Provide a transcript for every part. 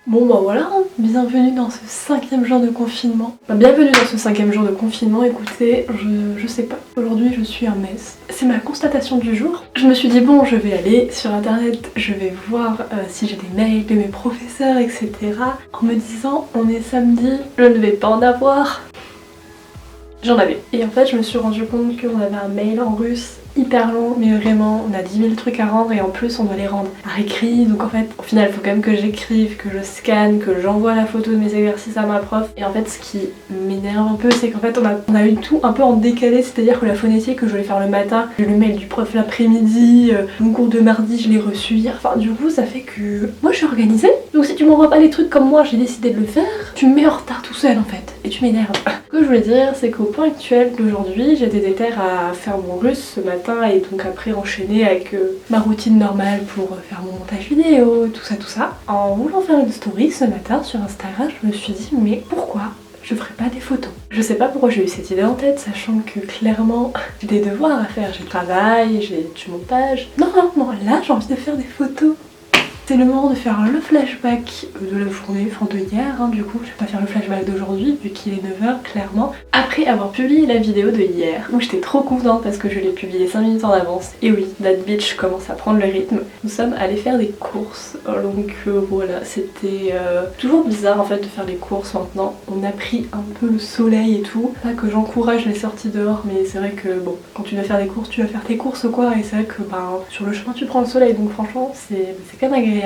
Bon bah voilà, hein. Bienvenue dans ce 5e jour de confinement. Bienvenue dans ce 5e jour de confinement, écoutez, je sais pas. Aujourd'hui je suis un mess. C'est ma constatation du jour. Je me suis dit bon, je vais aller sur internet, je vais voir si j'ai des mails de mes professeurs, etc. En me disant on est samedi, je ne vais pas en avoir. J'en avais. Et en fait je me suis rendu compte qu'on avait un mail en russe hyper long, mais vraiment on a 10 000 trucs à rendre et en plus on doit les rendre par écrit, donc en fait au final il faut quand même que j'écrive, que je scanne, que j'envoie la photo de mes exercices à ma prof. Et en fait ce qui m'énerve un peu c'est qu'en fait on a eu tout un peu en décalé, c'est-à-dire que la phonétique que je voulais faire le matin, j'ai eu le mail du prof l'après-midi, mon cours de mardi je l'ai reçu hier, enfin du coup ça fait que moi je suis organisée, donc si tu m'envoies pas les trucs comme moi j'ai décidé de le faire, tu me mets en retard tout seul en fait et tu m'énerves. Ce que je voulais dire c'est qu'au point actuel d'aujourd'hui j'étais déter à faire mon russe ce matin et donc après enchaîner avec ma routine normale pour faire mon montage vidéo, tout ça. En voulant faire une story ce matin sur Instagram, je me suis dit mais pourquoi je ferais pas des photos? Je sais pas pourquoi j'ai eu cette idée en tête, sachant que clairement j'ai des devoirs à faire, j'ai le travail, j'ai du montage. Non, là j'ai envie de faire des photos. C'est le moment de faire le flashback de la journée, enfin de hier, hein, du coup je vais pas faire le flashback d'aujourd'hui vu qu'il est 9h clairement. Après avoir publié la vidéo de hier, où j'étais trop contente parce que je l'ai publiée 5 minutes en avance, et oui, that bitch commence à prendre le rythme, nous sommes allés faire des courses, donc voilà, c'était toujours bizarre en fait de faire des courses maintenant. On a pris un peu le soleil et tout, pas que j'encourage les sorties dehors, mais c'est vrai que bon, quand tu dois faire des courses, tu vas faire tes courses quoi, et c'est vrai que sur le chemin tu prends le soleil, donc franchement c'est quand même agréable.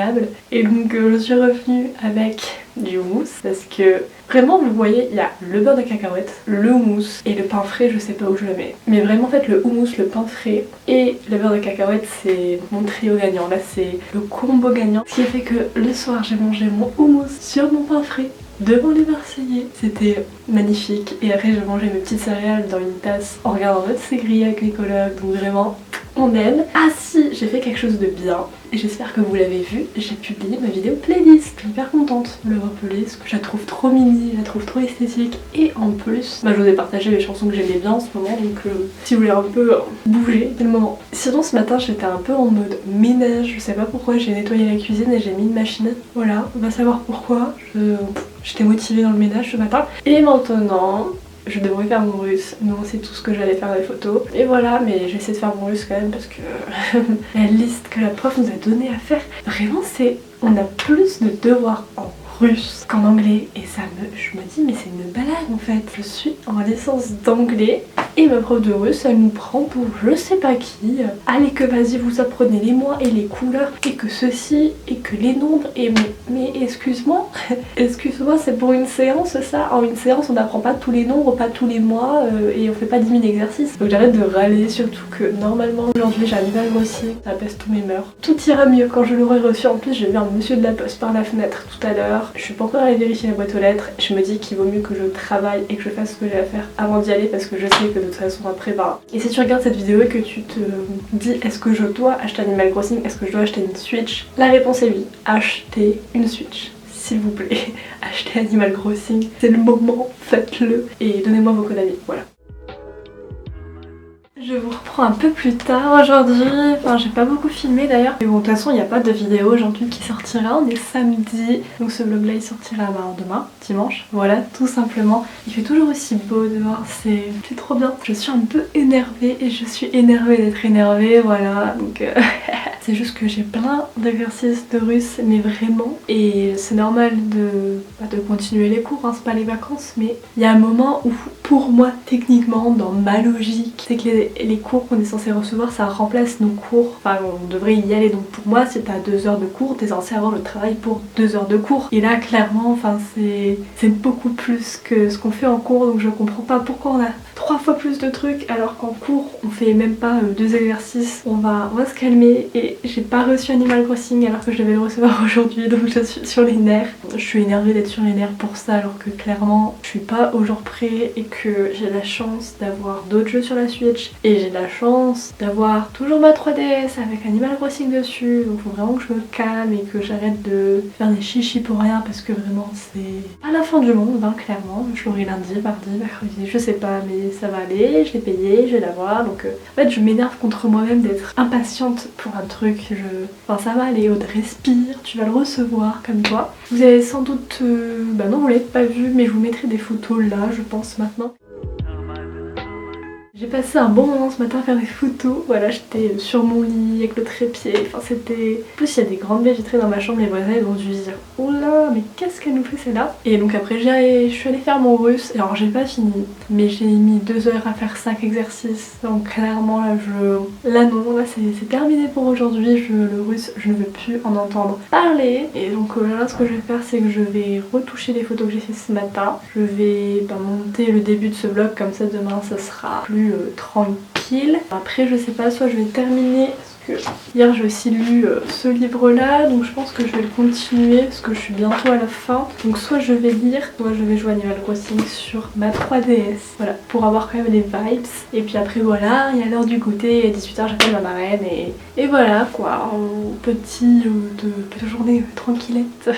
Et donc je suis revenue avec du houmous parce que vraiment vous voyez il y a le beurre de cacahuète, le houmous et le pain frais, je sais pas où je le mets. Mais vraiment en fait le houmous, le pain frais et le beurre de cacahuète c'est mon trio gagnant, là c'est le combo gagnant. Ce qui fait que le soir j'ai mangé mon houmous sur mon pain frais devant les Marseillais, c'était magnifique. Et après j'ai mangé mes petites céréales dans une tasse en regardant notre série avec les colocs, donc vraiment on aime. Ah si, j'ai fait quelque chose de bien et j'espère que vous l'avez vu, j'ai publié ma vidéo playlist. Je suis hyper contente de l'avoir publiée parce que je la trouve trop mini, je la trouve trop esthétique et en plus je vous ai partagé les chansons que j'aimais bien en ce moment, donc si vous voulez un peu bouger, c'est le moment. Sinon ce matin j'étais un peu en mode ménage, je sais pas pourquoi, j'ai nettoyé la cuisine et j'ai mis une machine, voilà, on va savoir pourquoi, j'étais motivée dans le ménage ce matin. Et maintenant je devrais faire mon russe, non c'est tout ce que j'allais faire des photos. Et voilà, mais j'essaie de faire mon russe quand même parce que la liste que la prof nous a donnée à faire, vraiment c'est... On a plus de devoirs en russe qu'en anglais et je me dis mais c'est une blague en fait. Je suis en licence d'anglais et ma prof de russe elle nous prend pour je sais pas qui. Allez que vas-y vous apprenez les mois et les couleurs et que ceci et que les nombres et mais excuse-moi, excuse-moi c'est pour une séance ça. En une séance on n'apprend pas tous les nombres, pas tous les mois et on fait pas 10 000 exercices. Donc j'arrête de râler, surtout que normalement aujourd'hui j'ai un animal grossier, ça apaise tous mes mœurs. Tout ira mieux quand je l'aurai reçu. En plus j'ai vu un monsieur de la poste par la fenêtre tout à l'heure. Je suis pas encore allée vérifier la boîte aux lettres. Je me dis qu'il vaut mieux que je travaille et que je fasse ce que j'ai à faire avant d'y aller parce que je sais que de toute façon après et si tu regardes cette vidéo et que tu te dis est-ce que je dois acheter Animal Crossing, est-ce que je dois acheter une Switch, la réponse est oui, achetez une Switch. S'il vous plaît, achetez Animal Crossing, c'est le moment, faites-le et donnez-moi vos codes amis, voilà. Je vous reprends un peu plus tard aujourd'hui, enfin j'ai pas beaucoup filmé d'ailleurs, mais bon de toute façon il n'y a pas de vidéo aujourd'hui qui sortira, on est samedi, donc ce vlog là il sortira demain, dimanche, voilà tout simplement. Il fait toujours aussi beau dehors, c'est trop bien. Je suis un peu énervée et je suis énervée d'être énervée, voilà, donc c'est juste que j'ai plein d'exercices de russe, mais vraiment, et c'est normal de continuer les cours, hein, c'est pas les vacances, mais il y a un moment où pour moi techniquement dans ma logique c'est que les cours qu'on est censé recevoir ça remplace nos cours, enfin on devrait y aller, donc pour moi c'est à 2 heures de cours, t'es censé avoir le travail pour 2 heures de cours et là clairement enfin c'est beaucoup plus que ce qu'on fait en cours, donc je comprends pas pourquoi on a 3 fois plus de trucs alors qu'en cours on fait même pas 2 exercices, on va se calmer. Et j'ai pas reçu Animal Crossing alors que je devais le recevoir aujourd'hui, donc je suis sur les nerfs. Je suis énervée d'être sur les nerfs pour ça alors que clairement je suis pas au jour près et que j'ai la chance d'avoir d'autres jeux sur la Switch et j'ai la chance d'avoir toujours ma 3DS avec Animal Crossing dessus, donc faut vraiment que je me calme et que j'arrête de faire des chichis pour rien parce que vraiment c'est pas la fin du monde, hein, clairement. Je l'aurai lundi, mardi, mercredi, je sais pas, mais ça va aller, je l'ai payé, je vais l'avoir. Donc en fait je m'énerve contre moi-même d'être impatiente pour un truc. Enfin ça va aller, Aude, respire, tu vas le recevoir comme toi. Vous avez sans doute... Bah non, vous l'avez pas vu, mais je vous mettrai des photos là, je pense maintenant. J'ai passé un bon moment ce matin à faire des photos. Voilà, j'étais sur mon lit avec le trépied. Enfin, c'était. En plus, il y a des grandes baies vitrées dans ma chambre. Les voisins ils ont dû se dire oh là, mais qu'est-ce qu'elle nous fait celle-là? Et donc, après, je suis allée faire mon russe. Alors, j'ai pas fini, mais j'ai mis 2 heures à faire 5 exercices. Donc, clairement, là, là non, là, c'est terminé pour aujourd'hui. Le russe, je ne veux plus en entendre parler. Et donc, là, ce que je vais faire, c'est que je vais retoucher les photos que j'ai fait ce matin. Je vais monter le début de ce vlog, comme ça, demain, ça sera plus tranquille. Après je sais pas, soit je vais terminer parce que hier j'ai aussi lu ce livre là, donc je pense que je vais le continuer parce que je suis bientôt à la fin. Donc soit je vais lire, soit je vais jouer à Animal Crossing sur ma 3DS. Voilà, pour avoir quand même les vibes. Et puis après voilà, il y a l'heure du goûter, et 18h j'appelle ma marraine et voilà quoi, petite journée tranquillette.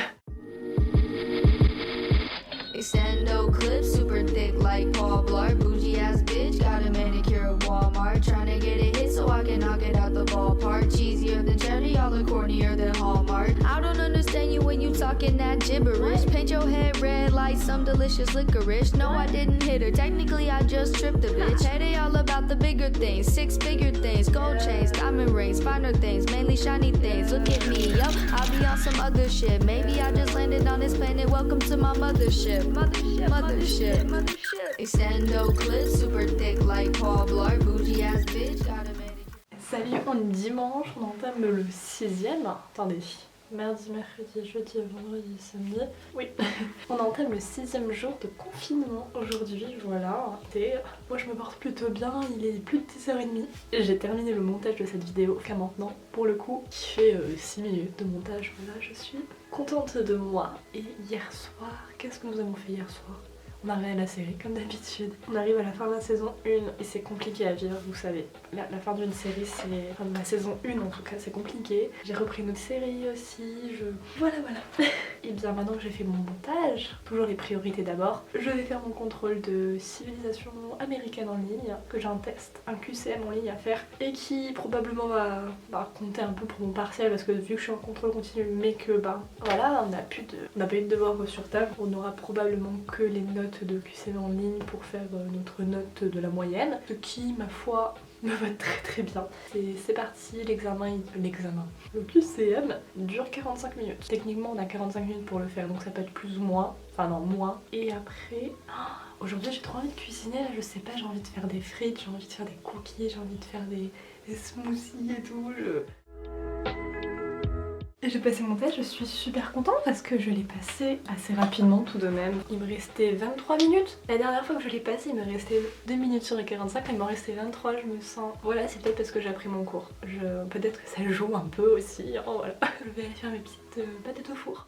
Extendo clip, super thick like Paul Blart. Bougie ass bitch, got a manicure at Walmart. Tryna get a hit so I can knock it out the ballpark. Cheesier than cherry, all the cornier than Hallmark. I don't understand you when you talking that gibberish. Paint your head red like some delicious licorice. No, I didn't hit her. Technically, I just tripped a bitch. Hey, all about the bigger things, 6-figure things, gold chains, diamond rings, finer things, mainly shiny things. Look at me, yo, I'll be on some other shit. Maybe I just landed on this planet. Welcome to my mothership. Mothership. Extendo clip, super thick like Paul Blart. Bougie ass bitch, got a manicure. Salut, on est dimanche, on entame le 6e. Attendez. Mardi, mercredi, jeudi, vendredi, samedi. Oui, on entame le 6e jour de confinement aujourd'hui, voilà. Et moi je me porte plutôt bien, il est plus de 10h30. J'ai terminé le montage de cette vidéo qu'à maintenant, pour le coup, qui fait 6 minutes de montage. Voilà, je suis contente de moi. Et hier soir, qu'est-ce que nous avons fait hier soir? On a regardé la série comme d'habitude. On arrive à la fin de la saison 1 et c'est compliqué à vivre, vous savez. La fin d'une série, c'est... Enfin, de la saison 1 en tout cas, c'est compliqué. J'ai repris une autre série aussi, Voilà. Et bien maintenant que j'ai fait mon montage, toujours les priorités d'abord, je vais faire mon contrôle de civilisation américaine en ligne, que j'ai un test, un QCM en ligne à faire et qui probablement va compter un peu pour mon partiel parce que vu que je suis en contrôle continu mais que voilà, on n'a pas eu de devoir sur table, on aura probablement que les notes de QCM en ligne pour faire notre note de la moyenne, ce qui ma foi me va très bien. C'est parti, le QCM dure 45 minutes. Techniquement on a 45 minutes pour le faire donc ça peut être plus ou moins, enfin non moins. Et après, aujourd'hui j'ai trop envie de cuisiner, là je sais pas, j'ai envie de faire des frites, j'ai envie de faire des cookies, j'ai envie de faire des smoothies et tout. J'ai passé mon test, je suis super contente parce que je l'ai passé assez rapidement tout de même. Il me restait 23 minutes. La dernière fois que je l'ai passé, il me restait 2 minutes sur les 45, il m'en restait 23, je me sens... Voilà, c'est peut-être parce que j'ai appris mon cours. Peut-être que ça joue un peu aussi, voilà. Je vais aller faire mes petites patates au four.